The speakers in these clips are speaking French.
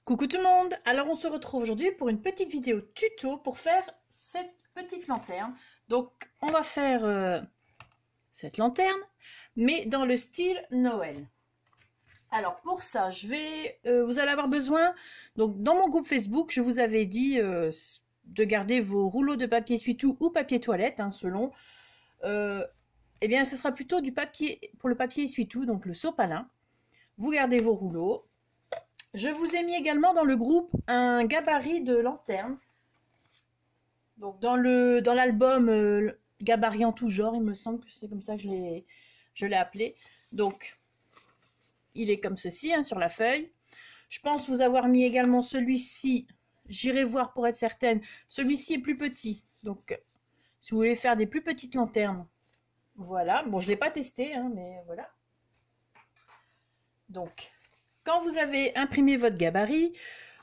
Coucou tout le monde, alors on se retrouve aujourd'hui pour une petite vidéo tuto pour faire cette petite lanterne. Donc on va faire cette lanterne, mais dans le style Noël. Alors pour ça, vous allez avoir besoin, donc dans mon groupe Facebook, je vous avais dit de garder vos rouleaux de papier essuie-tout ou papier toilette, hein, selon. Eh bien ce sera plutôt du papier, pour le papier essuie-tout, donc le sopalin. Vous gardez vos rouleaux. Je vous ai mis également dans le groupe un gabarit de lanterne. Donc dans l'album gabarit en tout genre, il me semble que c'est comme ça que je l'ai appelé. Donc il est comme ceci, hein, sur la feuille. Je pense vous avoir mis également celui-ci. J'irai voir pour être certaine. Celui-ci est plus petit. Donc si vous voulez faire des plus petites lanternes, voilà. Bon, je ne l'ai pas testé, hein, mais voilà. Donc quand vous avez imprimé votre gabarit,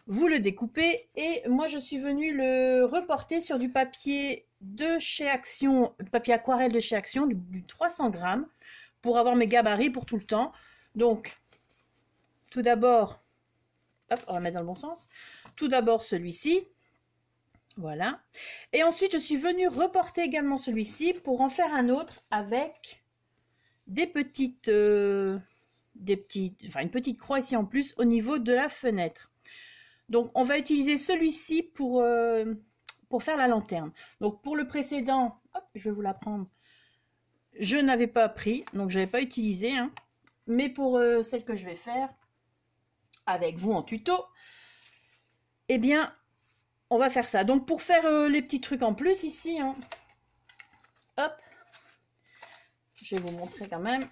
vous le découpez et moi je suis venue le reporter sur du papier de chez Action, du papier aquarelle de chez Action, du 300 grammes, pour avoir mes gabarits pour tout le temps. Donc, tout d'abord, hop, on va mettre dans le bon sens. Tout d'abord celui-ci, voilà. Et ensuite je suis venue reporter également celui-ci pour en faire un autre avec des petites... une petite croix ici en plus au niveau de la fenêtre. Donc on va utiliser celui-ci pour faire la lanterne. Donc pour le précédent, hop, je vais vous la prendre. Je n'avais pas pris, donc je n'avais pas utilisé. Hein. Mais pour celle que je vais faire avec vous en tuto, eh bien on va faire ça. Donc pour faire les petits trucs en plus ici, hein, hop, je vais vous montrer quand même.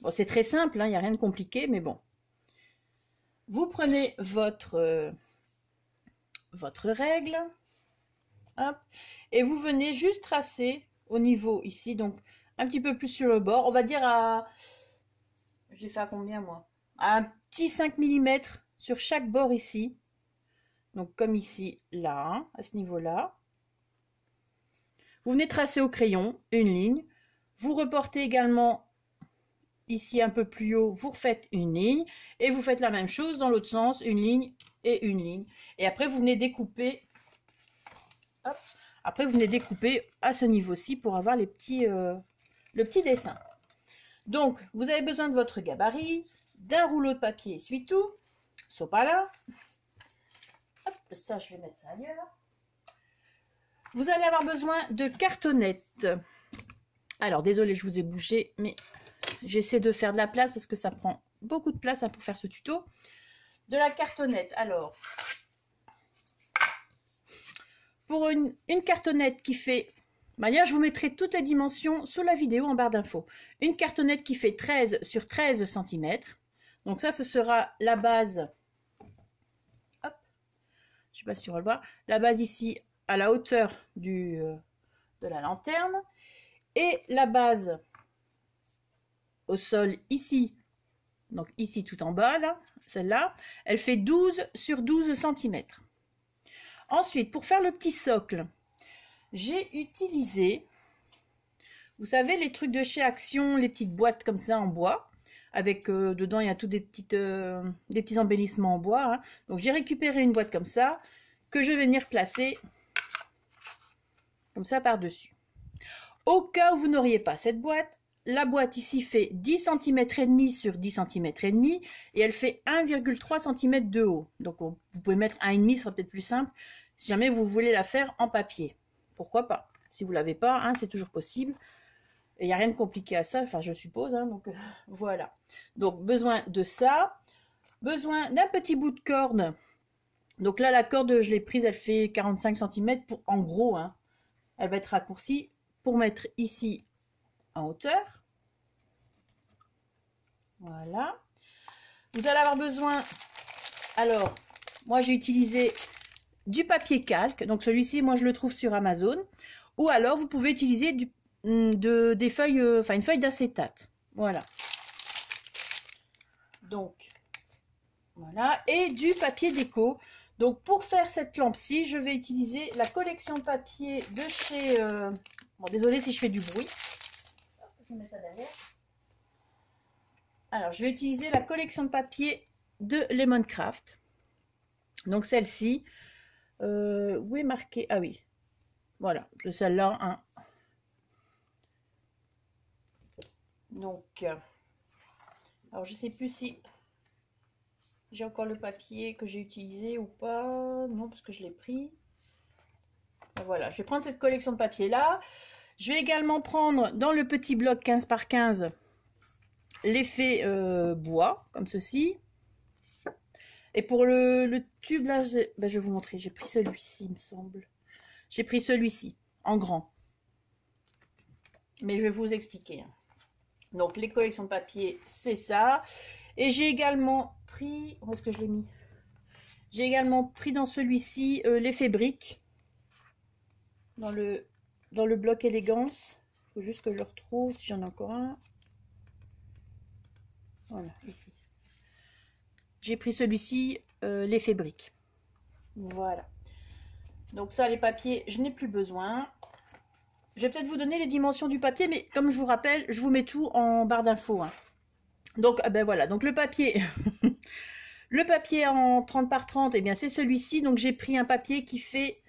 Bon, c'est très simple, hein, il n'y a rien de compliqué, mais bon. Vous prenez votre règle, hop, et vous venez juste tracer au niveau ici, donc un petit peu plus sur le bord. On va dire à... J'ai fait à combien, moi? À un petit 5 mm sur chaque bord ici. Donc comme ici, là, hein, à ce niveau-là. Vous venez tracer au crayon une ligne. Vous reportez également... Ici un peu plus haut, vous refaites une ligne et vous faites la même chose dans l'autre sens, une ligne et une ligne. Et après vous venez découper, hop, après vous venez découper à ce niveau-ci pour avoir le petit dessin. Donc vous avez besoin de votre gabarit, d'un rouleau de papier essuie-tout, sopalin. Hop, ça je vais mettre ça ailleurs. Vous allez avoir besoin de cartonnettes. Alors désolé, je vous ai bougé, mais j'essaie de faire de la place parce que ça prend beaucoup de place, hein, pour faire ce tuto. De la cartonnette. Alors, pour une cartonnette qui fait... D'ailleurs, je vous mettrai toutes les dimensions sous la vidéo en barre d'infos. Une cartonnette qui fait 13 sur 13 cm. Donc ça, ce sera la base. Hop. Je ne sais pas si on va le voir. La base ici, à la hauteur de la lanterne. Et la base au sol ici, donc ici tout en bas, là, celle-là, elle fait 12 sur 12 cm. Ensuite, pour faire le petit socle, j'ai utilisé, vous savez, les trucs de chez Action, les petites boîtes comme ça en bois, avec dedans, il y a tous des petits embellissements en bois. Hein. Donc, j'ai récupéré une boîte comme ça, que je vais venir placer comme ça par-dessus. Au cas où vous n'auriez pas cette boîte, la boîte ici fait 10 cm et demi sur 10 cm et demi et elle fait 1,3 cm de haut. Donc vous pouvez mettre 1,5, ce sera peut-être plus simple si jamais vous voulez la faire en papier. Pourquoi pas? Si vous ne l'avez pas, hein, c'est toujours possible. Il n'y a rien de compliqué à ça, enfin je suppose. Hein, donc voilà. Donc besoin de ça. Besoin d'un petit bout de corde. Donc là la corde, je l'ai prise, elle fait 45 cm pour, en gros. Hein, elle va être raccourcie pour mettre ici en hauteur. Voilà. Vous allez avoir besoin, alors, moi j'ai utilisé du papier calque, donc celui-ci, moi je le trouve sur Amazon, ou alors vous pouvez utiliser des feuilles, une feuille d'acétate. Voilà. Donc, voilà, et du papier déco. Donc pour faire cette lampe-ci, je vais utiliser la collection de papier de chez... Bon, désolé si je fais du bruit. Je vais mettre ça derrière. Alors, je vais utiliser la collection de papier de Lemon Craft. Donc celle-ci, où est marqué? Ah oui, voilà, c'est celle-là. Hein. Donc, alors je sais plus si j'ai encore le papier que j'ai utilisé ou pas. Non, parce que je l'ai pris. Voilà, je vais prendre cette collection de papier là. Je vais également prendre dans le petit bloc 15 par 15 l'effet bois, comme ceci. Et pour le tube là, ben, je vais vous montrer. J'ai pris celui-ci, il me semble. J'ai pris celui-ci, en grand. Mais je vais vous expliquer. Donc les collections de papier, c'est ça. Et j'ai également pris... Où est-ce que je l'ai mis? J'ai également pris dans celui-ci l'effet brique. Dans le bloc élégance. Il faut juste que je le retrouve si j'en ai encore un. Voilà, ici. J'ai pris celui-ci, l'effet brique. Voilà. Donc ça, les papiers, je n'ai plus besoin. Je vais peut-être vous donner les dimensions du papier, mais comme je vous rappelle, je vous mets tout en barre d'infos. Hein. Donc, ben voilà. Donc le papier, le papier en 30 par 30, eh bien c'est celui-ci. Donc j'ai pris un papier qui fait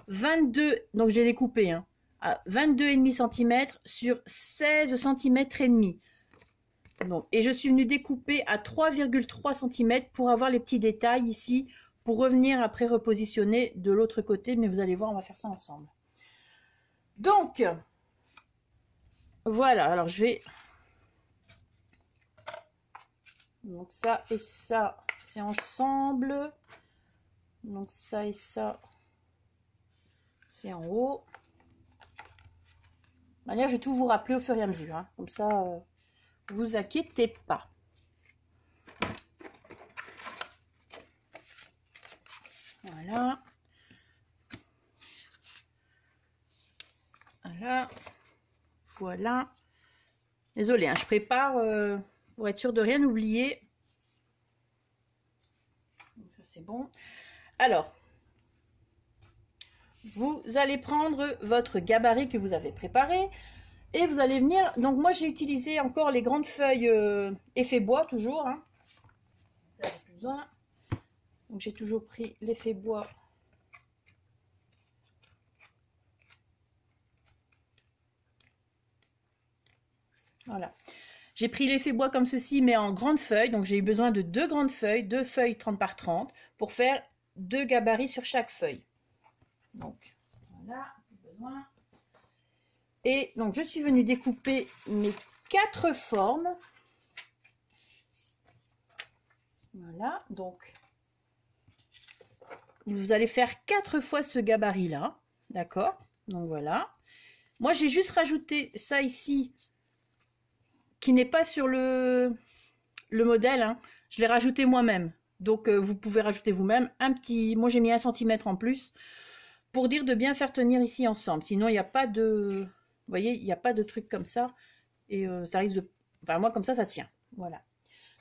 22, donc je l'ai coupé, hein, à 22,5 cm sur 16 cm et demi. Donc, et je suis venue découper à 3,3 cm pour avoir les petits détails ici, pour revenir après repositionner de l'autre côté, mais vous allez voir, on va faire ça ensemble. Donc, voilà, alors je vais... Donc ça et ça, c'est ensemble. Donc ça et ça, c'est en haut. De manière, je vais tout vous rappeler au fur et à mesure. Hein. Comme ça, vous inquiétez pas. Voilà. Voilà. Voilà. Désolée, hein, je prépare pour être sûr de rien oublier. Donc ça, c'est bon. Alors, vous allez prendre votre gabarit que vous avez préparé et vous allez venir... Donc moi, j'ai utilisé encore les grandes feuilles effet bois, toujours. Hein. Vous avez plus besoin. Donc j'ai toujours pris l'effet bois. Voilà. J'ai pris l'effet bois comme ceci, mais en grandes feuilles. Donc j'ai eu besoin de 2 grandes feuilles, 2 feuilles 30 par 30, pour faire 2 gabarits sur chaque feuille. Donc voilà, besoin. Et donc je suis venue découper mes 4 formes. Voilà, donc vous allez faire 4 fois ce gabarit là, d'accord? Donc voilà. Moi j'ai juste rajouté ça ici, qui n'est pas sur le modèle, hein. Je l'ai rajouté moi-même. Donc vous pouvez rajouter vous-même un petit... Moi j'ai mis 1 cm en plus, pour dire de bien faire tenir ici ensemble. Sinon il n'y a pas de... Vous voyez, il n'y a pas de truc comme ça. Et ça risque de... Enfin moi comme ça tient. Voilà.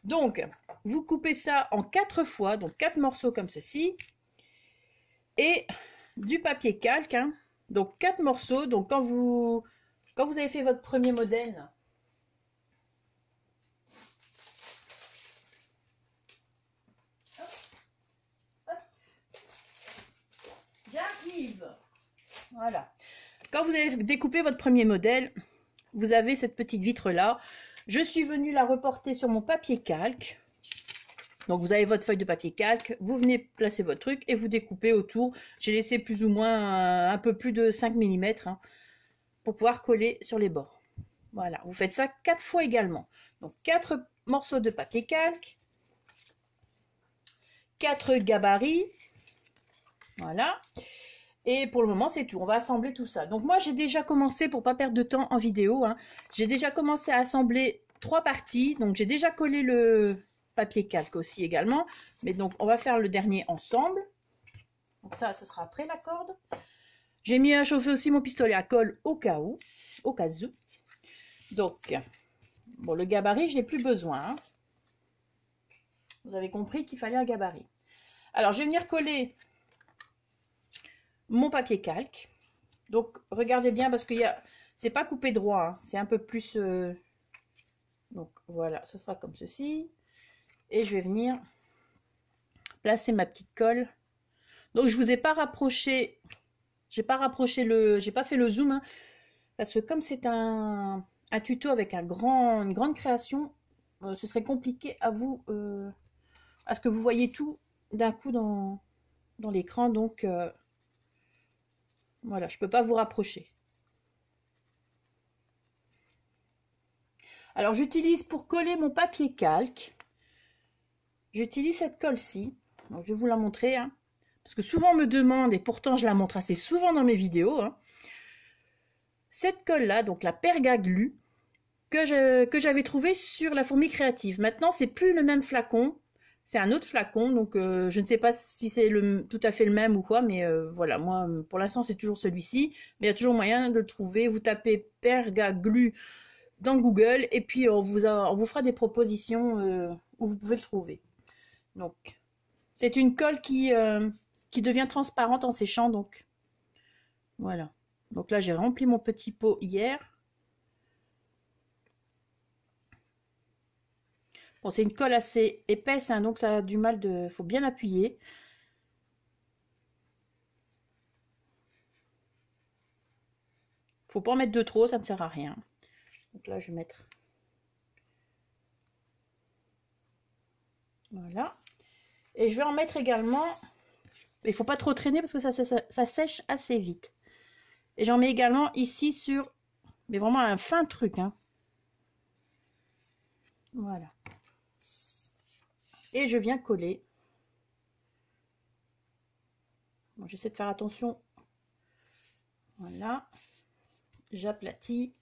Donc vous coupez ça en 4 fois, donc 4 morceaux comme ceci. Et du papier calque, hein. Donc 4 morceaux. Donc quand vous avez fait votre premier modèle... J'arrive. Voilà. Quand vous avez découpé votre premier modèle, vous avez cette petite vitre là. Je suis venue la reporter sur mon papier calque. Donc vous avez votre feuille de papier calque, vous venez placer votre truc et vous découpez autour. J'ai laissé plus ou moins un peu plus de 5 mm hein, pour pouvoir coller sur les bords. Voilà, vous faites ça 4 fois également. Donc 4 morceaux de papier calque, 4 gabarits. Voilà. Et pour le moment, c'est tout. On va assembler tout ça. Donc moi, j'ai déjà commencé, pour pas perdre de temps en vidéo, hein, j'ai déjà commencé à assembler 3 parties. Donc j'ai déjà collé le papier calque aussi également. Mais donc, on va faire le dernier ensemble. Donc ça, ce sera après la corde. J'ai mis à chauffer aussi mon pistolet à colle au cas où. Donc, bon, le gabarit, je n'ai plus besoin. Hein. Vous avez compris qu'il fallait un gabarit. Alors, je vais venir coller mon papier calque. Donc regardez bien parce que c'est pas coupé droit, hein, c'est un peu plus donc voilà, ce sera comme ceci et je vais venir placer ma petite colle Donc je vous ai pas rapproché, j'ai pas fait le zoom, hein, parce que comme c'est un tuto avec une grande création, ce serait compliqué à ce que vous voyez tout d'un coup dans l'écran. Donc voilà, je peux pas vous rapprocher. Alors j'utilise pour coller mon papier calque, j'utilise cette colle-ci. Donc, je vais vous la montrer, hein, parce que souvent on me demande, et pourtant je la montre assez souvent dans mes vidéos, hein. Cette colle-là, donc la Pergaglu, que j'avais trouvée sur la Fourmi Créative. Maintenant, c'est plus le même flacon, c'est un autre flacon, donc je ne sais pas si c'est tout à fait le même ou quoi, mais voilà, moi pour l'instant c'est toujours celui-ci, mais il y a toujours moyen de le trouver. Vous tapez Pergaglu dans Google et puis on vous fera des propositions où vous pouvez le trouver. Donc, c'est une colle qui devient transparente en séchant, donc voilà. Donc là, j'ai rempli mon petit pot hier. Bon, c'est une colle assez épaisse, hein, donc ça a du mal de... faut bien appuyer. Faut pas en mettre de trop, ça ne sert à rien. Donc là, je vais mettre... Voilà. Et je vais en mettre également... Il faut pas trop traîner parce que ça sèche assez vite. Et j'en mets également ici sur... Mais vraiment un fin truc, hein. Voilà. Et je viens coller. Bon, j'essaie de faire attention. Voilà. J'aplatis.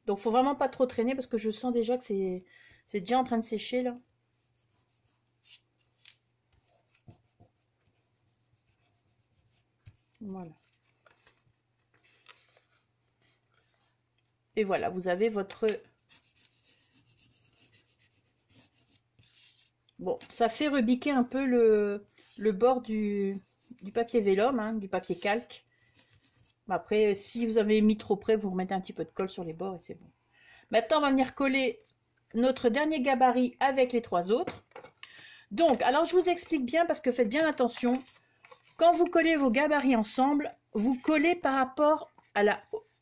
Donc, faut vraiment pas trop traîner parce que je sens déjà que c'est déjà en train de sécher là. Voilà. Et voilà, vous avez votre... Bon, ça fait rebiquer un peu le bord du papier vélum, hein, du papier calque. Après, si vous avez mis trop près, vous remettez un petit peu de colle sur les bords et c'est bon. Maintenant, on va venir coller notre dernier gabarit avec les trois autres. Donc, alors je vous explique bien parce que faites bien attention. Quand vous collez vos gabarits ensemble, vous collez par rapport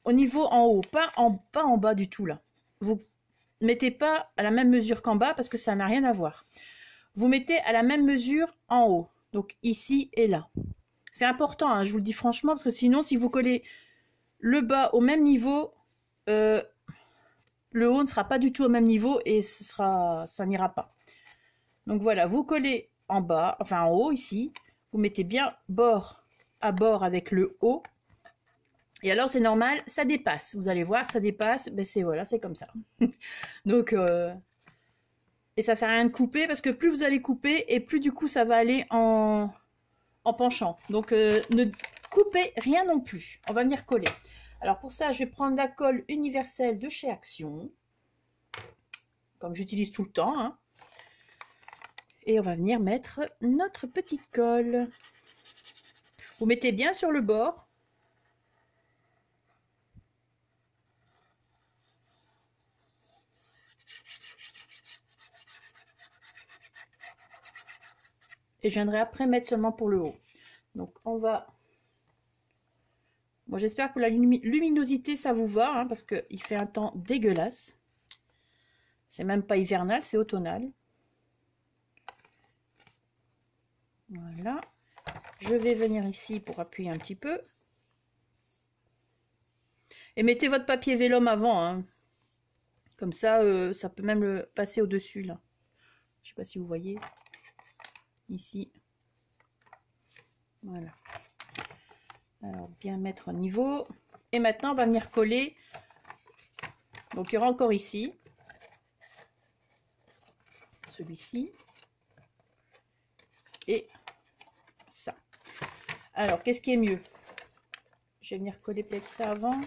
au niveau en haut, pas en bas du tout là. Vous mettez pas à la même mesure qu'en bas parce que ça n'a rien à voir. Vous mettez à la même mesure en haut, donc ici et là. C'est important, hein, je vous le dis franchement, parce que sinon, si vous collez le bas au même niveau, le haut ne sera pas du tout au même niveau et ça n'ira pas. Donc voilà, vous collez en bas, enfin en haut ici, vous mettez bien bord à bord avec le haut. Et alors c'est normal, ça dépasse. Vous allez voir, ça dépasse, ben voilà, c'est comme ça. Donc et ça sert à rien de couper parce que plus vous allez couper et plus du coup ça va aller en penchant. Donc ne coupez rien non plus. On va venir coller. Alors pour ça, je vais prendre la colle universelle de chez Action, comme j'utilise tout le temps, hein. Et on va venir mettre notre petite colle. Vous mettez bien sur le bord. Et je viendrai après mettre seulement pour le haut. Donc on va... Bon, j'espère que la luminosité ça vous va, hein, parce qu'il fait un temps dégueulasse. C'est même pas hivernal, c'est automnal. Voilà. Je vais venir ici pour appuyer un petit peu. Et mettez votre papier vélum avant, hein. Comme ça, ça peut même le passer au-dessus, là. Je sais pas si vous voyez. Ici. Voilà. Alors, bien mettre au niveau. Et maintenant, on va venir coller. Donc, il y aura encore ici. Celui-ci. Et ça. Alors, qu'est-ce qui est mieux? Je vais venir coller peut-être ça avant.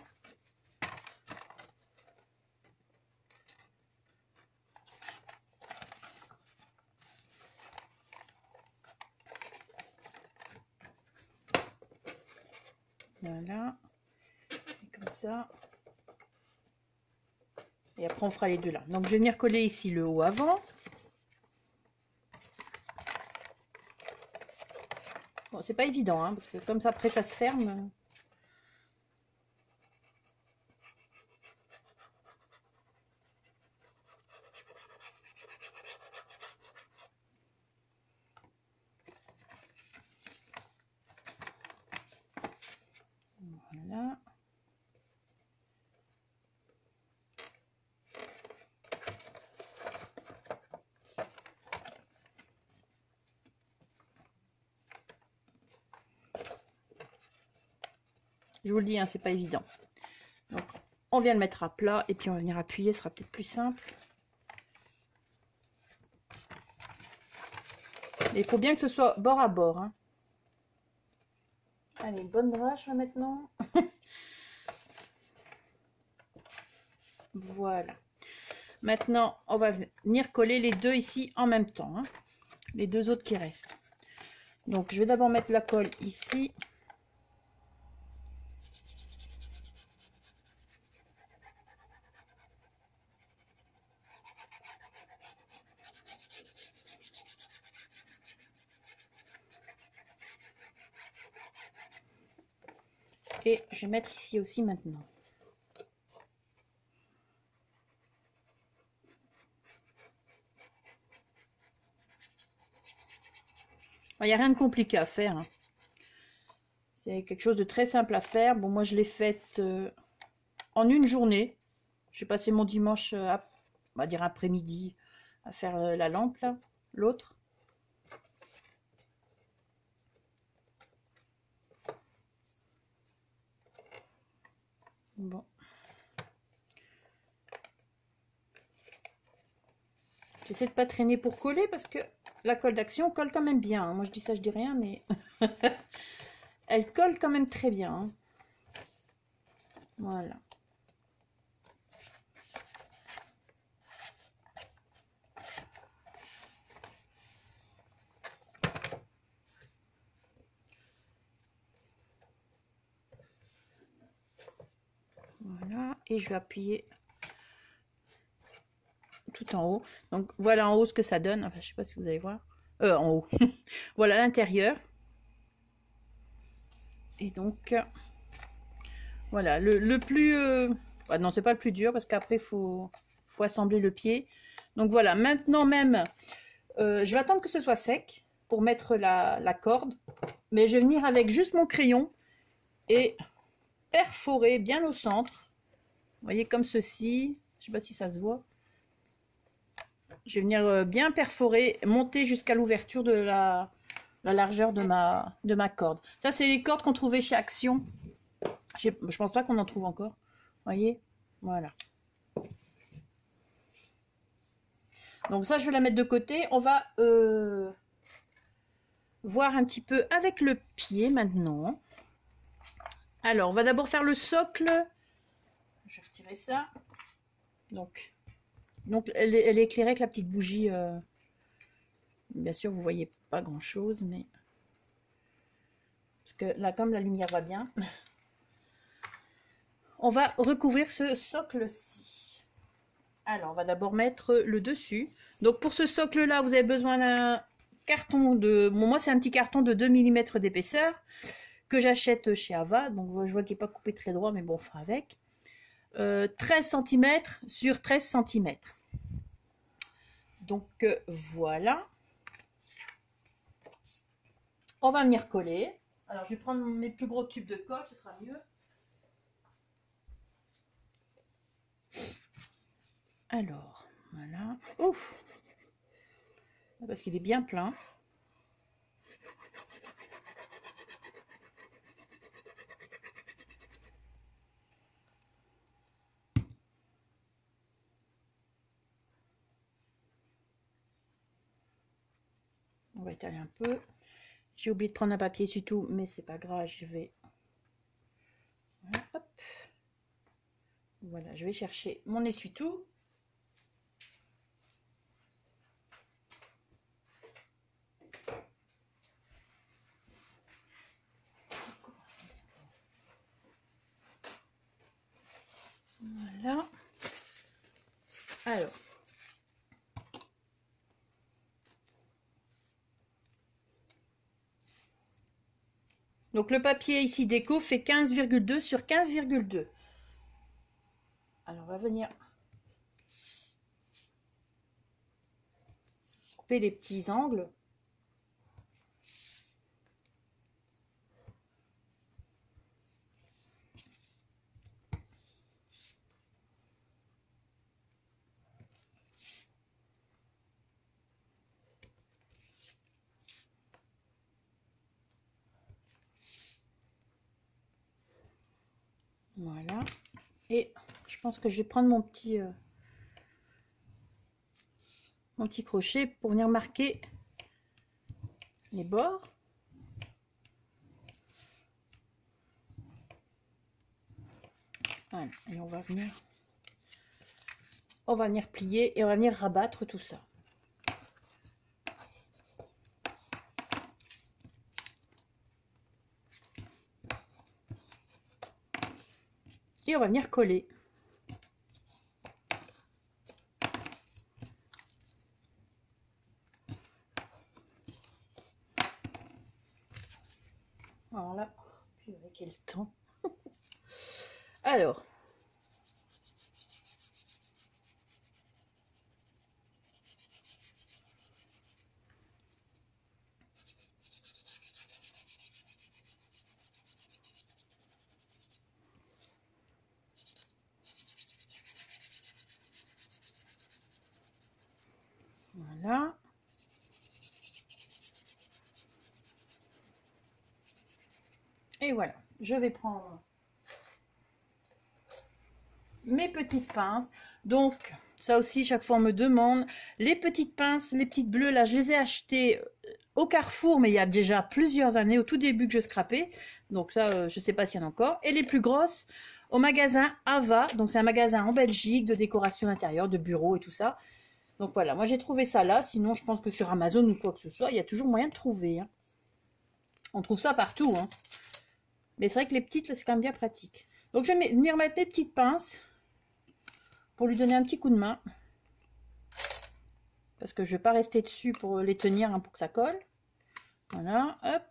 Voilà. Et comme ça. Et après, on fera les deux là. Donc, je vais venir coller ici le haut avant. Bon, c'est pas évident, hein, parce que comme ça, après, ça se ferme. Voilà. Je vous le dis, hein, c'est pas évident. Donc, on vient le mettre à plat et puis on va venir appuyer, ce sera peut-être plus simple. Et il faut bien que ce soit bord à bord. Hein. Allez, bonne drache là maintenant. Voilà. Maintenant, on va venir coller les deux ici en même temps. Hein. Les deux autres qui restent. Donc, je vais d'abord mettre la colle ici. Et je vais mettre ici aussi maintenant. Il n'y a rien de compliqué à faire. Hein. C'est quelque chose de très simple à faire. Bon, moi, je l'ai faite en une journée. J'ai passé mon dimanche, on va dire après-midi, à faire la lampe, là, l'autre. Bon. J'essaie de pas traîner pour coller parce que la colle d'action colle quand même bien. Hein. Moi, je dis ça, je dis rien, mais elle colle quand même très bien. Hein. Voilà. Voilà. Et je vais appuyer tout en haut. Donc, voilà en haut ce que ça donne. Enfin, je sais pas si vous allez voir. En haut. Voilà l'intérieur. Et donc, voilà. Le plus... Ah non, c'est pas le plus dur parce qu'après, faut assembler le pied. Donc, voilà. Maintenant même, je vais attendre que ce soit sec pour mettre la corde. Mais je vais venir avec juste mon crayon et perforer bien au centre. Vous voyez, comme ceci. Je sais pas si ça se voit. Je vais venir bien perforer, monter jusqu'à l'ouverture de la largeur de ma corde. Ça, c'est les cordes qu'on trouvait chez Action. Je pense pas qu'on en trouve encore. Vous voyez? Voilà. Donc ça, je vais la mettre de côté. On va voir un petit peu avec le pied maintenant. Alors, on va d'abord faire le socle. Je vais retirer ça. Donc elle est éclairée avec la petite bougie. Bien sûr, vous voyez pas grand chose, mais parce que là, comme la lumière va bien, on va recouvrir ce socle-ci. Alors, on va d'abord mettre le dessus. Donc, pour ce socle-là, vous avez besoin d'un carton de... Bon, moi, c'est un petit carton de 2 mm d'épaisseur que j'achète chez Ava. Donc, je vois qu'il n'est pas coupé très droit, mais bon, on fera avec. 13 cm sur 13 cm. Donc, voilà. On va venir coller. Alors, je vais prendre mes plus gros tubes de colle, ce sera mieux. Alors, voilà. Ouf! Parce qu'il est bien plein. On va étaler un peu. J'ai oublié de prendre un papier essuie-tout, mais c'est pas grave, je vais... Voilà, hop. Voilà, je vais chercher mon essuie-tout. Voilà. Alors. Donc le papier ici déco fait 15,2 sur 15,2. Alors on va venir couper les petits angles. Voilà. Et je pense que je vais prendre mon petit crochet pour venir marquer les bords. Voilà. Et on va venir plier et on va venir rabattre tout ça. Et on va venir coller. Voilà. Puis avec le temps. Alors. Voilà. Et voilà. Je vais prendre mes petites pinces. Donc, ça aussi, chaque fois on me demande. Les petites pinces, les petites bleues, là, je les ai achetées au Carrefour, mais il y a déjà plusieurs années, au tout début que je scrapais. Donc ça, je ne sais pas s'il y en a encore. Et les plus grosses, au magasin Ava. Donc c'est un magasin en Belgique de décoration intérieure, de bureaux et tout ça. Donc voilà, moi j'ai trouvé ça là. Sinon, je pense que sur Amazon ou quoi que ce soit, il y a toujours moyen de trouver. Hein. On trouve ça partout. Hein. Mais c'est vrai que les petites, là, c'est quand même bien pratique. Donc je vais venir mettre mes petites pinces pour lui donner un petit coup de main. Parce que je ne vais pas rester dessus pour les tenir hein, pour que ça colle. Voilà, hop.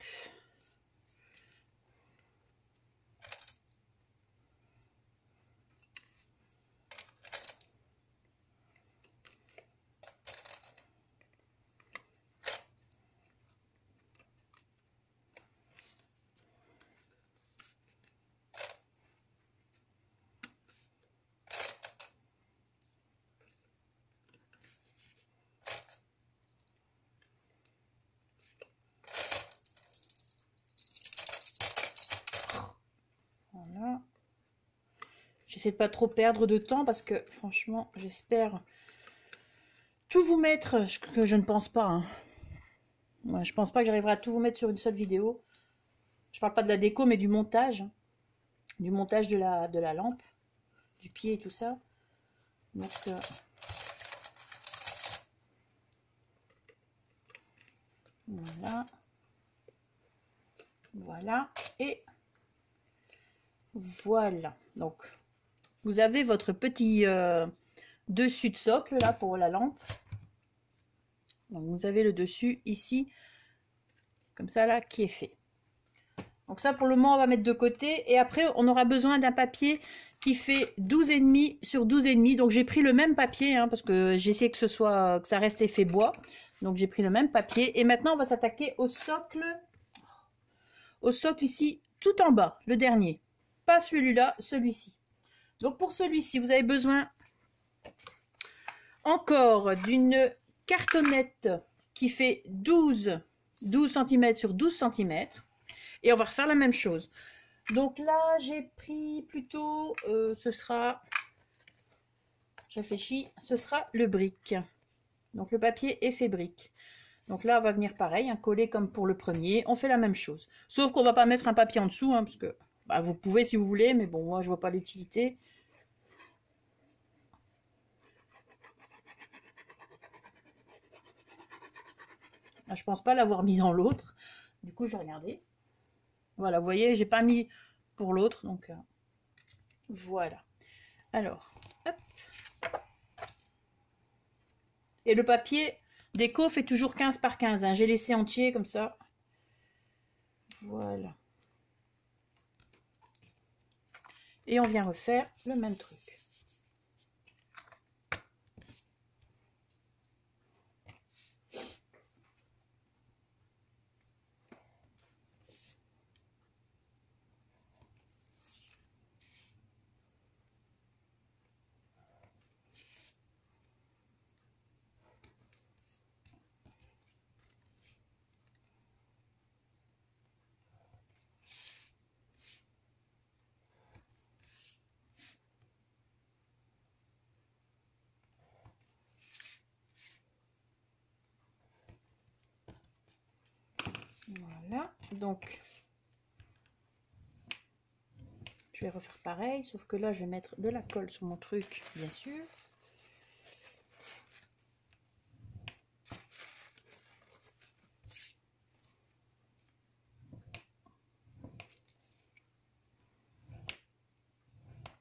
Voilà. J'essaie de pas trop perdre de temps parce que franchement, j'espère tout vous mettre, que je ne pense pas. Hein. Ouais, je pense pas que j'arriverai à tout vous mettre sur une seule vidéo. Je parle pas de la déco, mais du montage. Hein. Du montage de la lampe, du pied et tout ça. Donc, voilà. Voilà. Et voilà. Donc, vous avez votre petit dessus de socle là pour la lampe. Donc, vous avez le dessus ici, comme ça là, qui est fait. Donc ça, pour le moment, on va mettre de côté. Et après, on aura besoin d'un papier qui fait 12,5 sur 12,5. Donc j'ai pris le même papier, hein, parce que j'ai essayé que ça reste effet bois. Donc j'ai pris le même papier. Et maintenant, on va s'attaquer au socle. Au socle ici, tout en bas, le dernier. Pas celui-là, celui-ci. Donc pour celui-ci, vous avez besoin encore d'une cartonnette qui fait 12 cm sur 12 cm. Et on va refaire la même chose. Donc là, j'ai pris plutôt, ce sera, je réfléchis, ce sera le brique. Donc le papier est fait brique. Donc là, on va venir pareil, hein, coller comme pour le premier. On fait la même chose. Sauf qu'on va pas mettre un papier en dessous, hein, parce que bah, vous pouvez si vous voulez, mais bon, moi, je vois pas l'utilité. Là, je pense pas l'avoir mis dans l'autre. Du coup, je vais regarder. Voilà, vous voyez, j'ai pas mis pour l'autre, donc voilà. Alors, hop. Et le papier déco fait toujours 15 par 15. Hein. J'ai laissé entier comme ça. Voilà. Et on vient refaire le même truc. Voilà, donc je vais refaire pareil, sauf que là je vais mettre de la colle sur mon truc, bien sûr.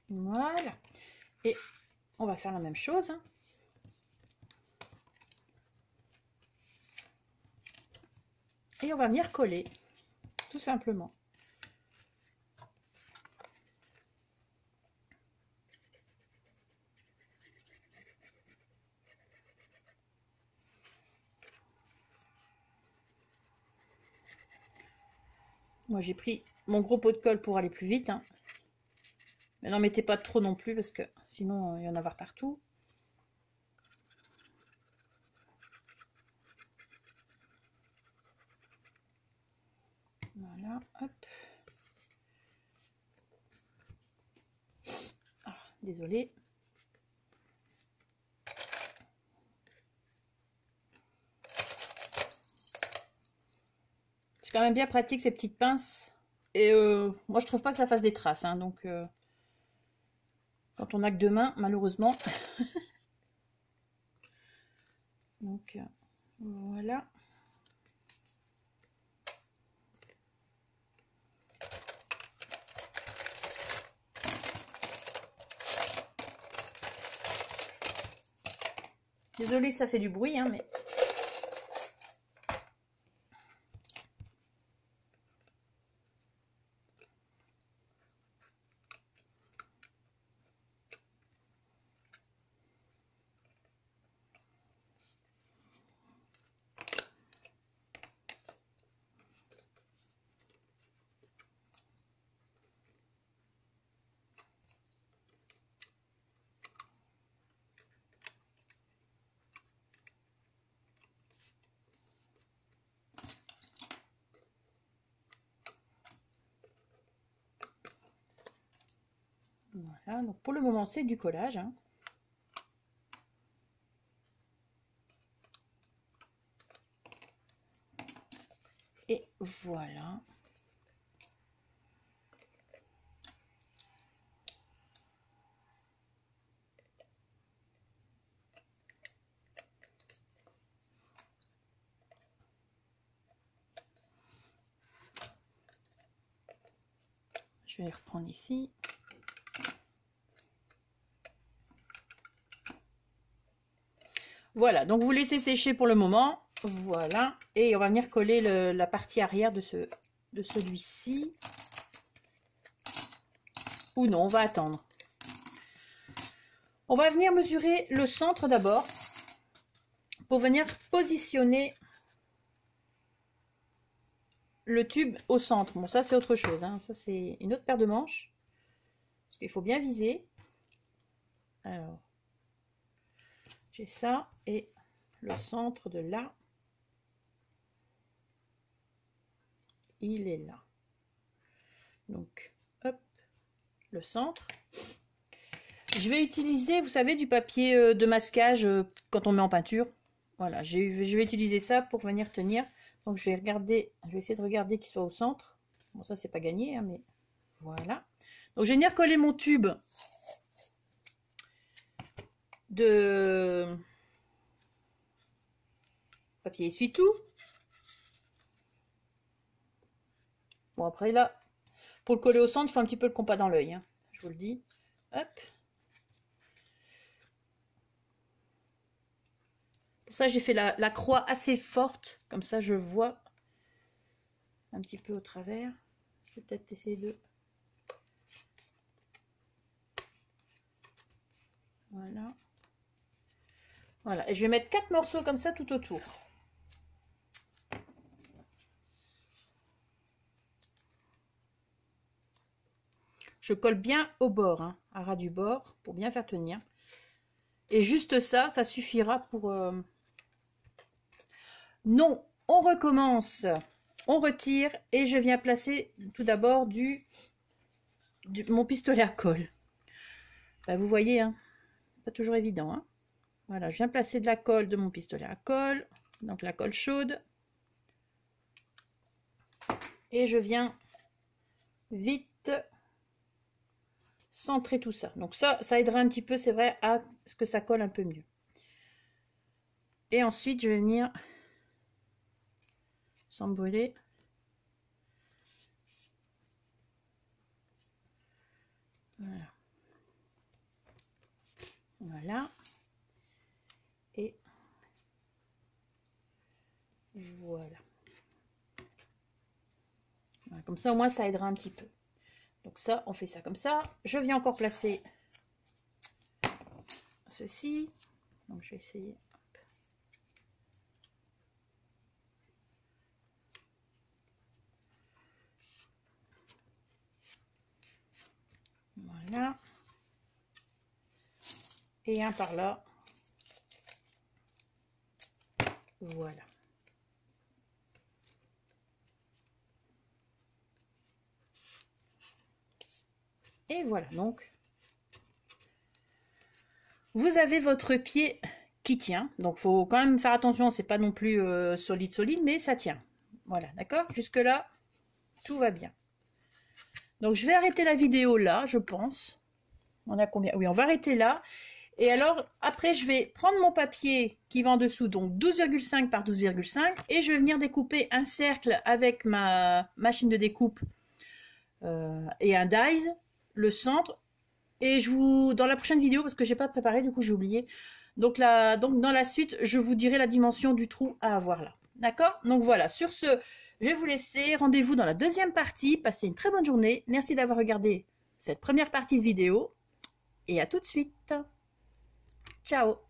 Voilà, et on va faire la même chose. Hein. Et on va venir coller, tout simplement. Moi j'ai pris mon gros pot de colle pour aller plus vite. Hein. Mais n'en mettez pas trop non plus parce que sinon il y en a avoir partout. Voilà, hop. Ah, désolée. C'est quand même bien pratique ces petites pinces. Et moi je trouve pas que ça fasse des traces. Hein, donc quand on a que deux mains, malheureusement. Donc voilà. Désolée, ça fait du bruit, hein, mais... Voilà, donc pour le moment, c'est du collage. Hein. Et voilà. Je vais reprendre ici. Voilà, donc vous laissez sécher pour le moment. Voilà, et on va venir coller la partie arrière de celui-ci. Ou non, on va attendre. On va venir mesurer le centre d'abord pour venir positionner le tube au centre. Bon, ça c'est autre chose, hein. Ça c'est une autre paire de manches. Parce qu'il faut bien viser. Alors, j'ai ça et le centre de là, il est là. Donc, hop, le centre. Je vais utiliser, vous savez, du papier de masquage quand on met en peinture. Voilà, je vais utiliser ça pour venir tenir. Donc, je vais essayer de regarder qu'il soit au centre. Bon, ça, c'est pas gagné, hein, mais voilà. Donc, je vais venir coller mon tube de papier essuie-tout. Bon, après, là, pour le coller au centre, il faut un petit peu le compas dans l'œil, hein, je vous le dis. Hop. Pour ça, j'ai fait la croix assez forte. Comme ça, je vois un petit peu au travers. Je vais peut-être essayer de... Voilà. Voilà. Et je vais mettre 4 morceaux comme ça tout autour. Je colle bien au bord, hein, à ras du bord, pour bien faire tenir. Et juste ça, ça suffira pour... Non, on recommence. On retire et je viens placer tout d'abord mon pistolet à colle. Ben, vous voyez, hein, pas toujours évident. Hein. Voilà, je viens placer de la colle de mon pistolet à colle. Donc la colle chaude. Et je viens vite centrer tout ça. Donc ça aidera un petit peu, c'est vrai, à ce que ça colle un peu mieux. Et ensuite, je vais venir sans brûler. Voilà. Voilà. Et voilà. Voilà. Comme ça, au moins, ça aidera un petit peu. Donc ça, on fait ça comme ça. Je viens encore placer ceci. Donc je vais essayer. Voilà. Et un par là. Voilà. Et voilà, donc vous avez votre pied qui tient. Donc faut quand même faire attention, c'est pas non plus solide, mais ça tient. Voilà, d'accord? Jusque là, tout va bien. Donc je vais arrêter la vidéo là, je pense. On a combien? Oui, on va arrêter là. Et alors, après, je vais prendre mon papier qui va en dessous, donc 12,5 par 12,5, et je vais venir découper un cercle avec ma machine de découpe et un dies, le centre. Et dans la prochaine vidéo, parce que j'ai pas préparé, du coup j'ai oublié. Donc dans la suite, je vous dirai la dimension du trou à avoir là. D'accord? Donc voilà, sur ce, je vais vous laisser. Rendez-vous dans la deuxième partie. Passez une très bonne journée. Merci d'avoir regardé cette première partie de vidéo. Et à tout de suite. Ciao!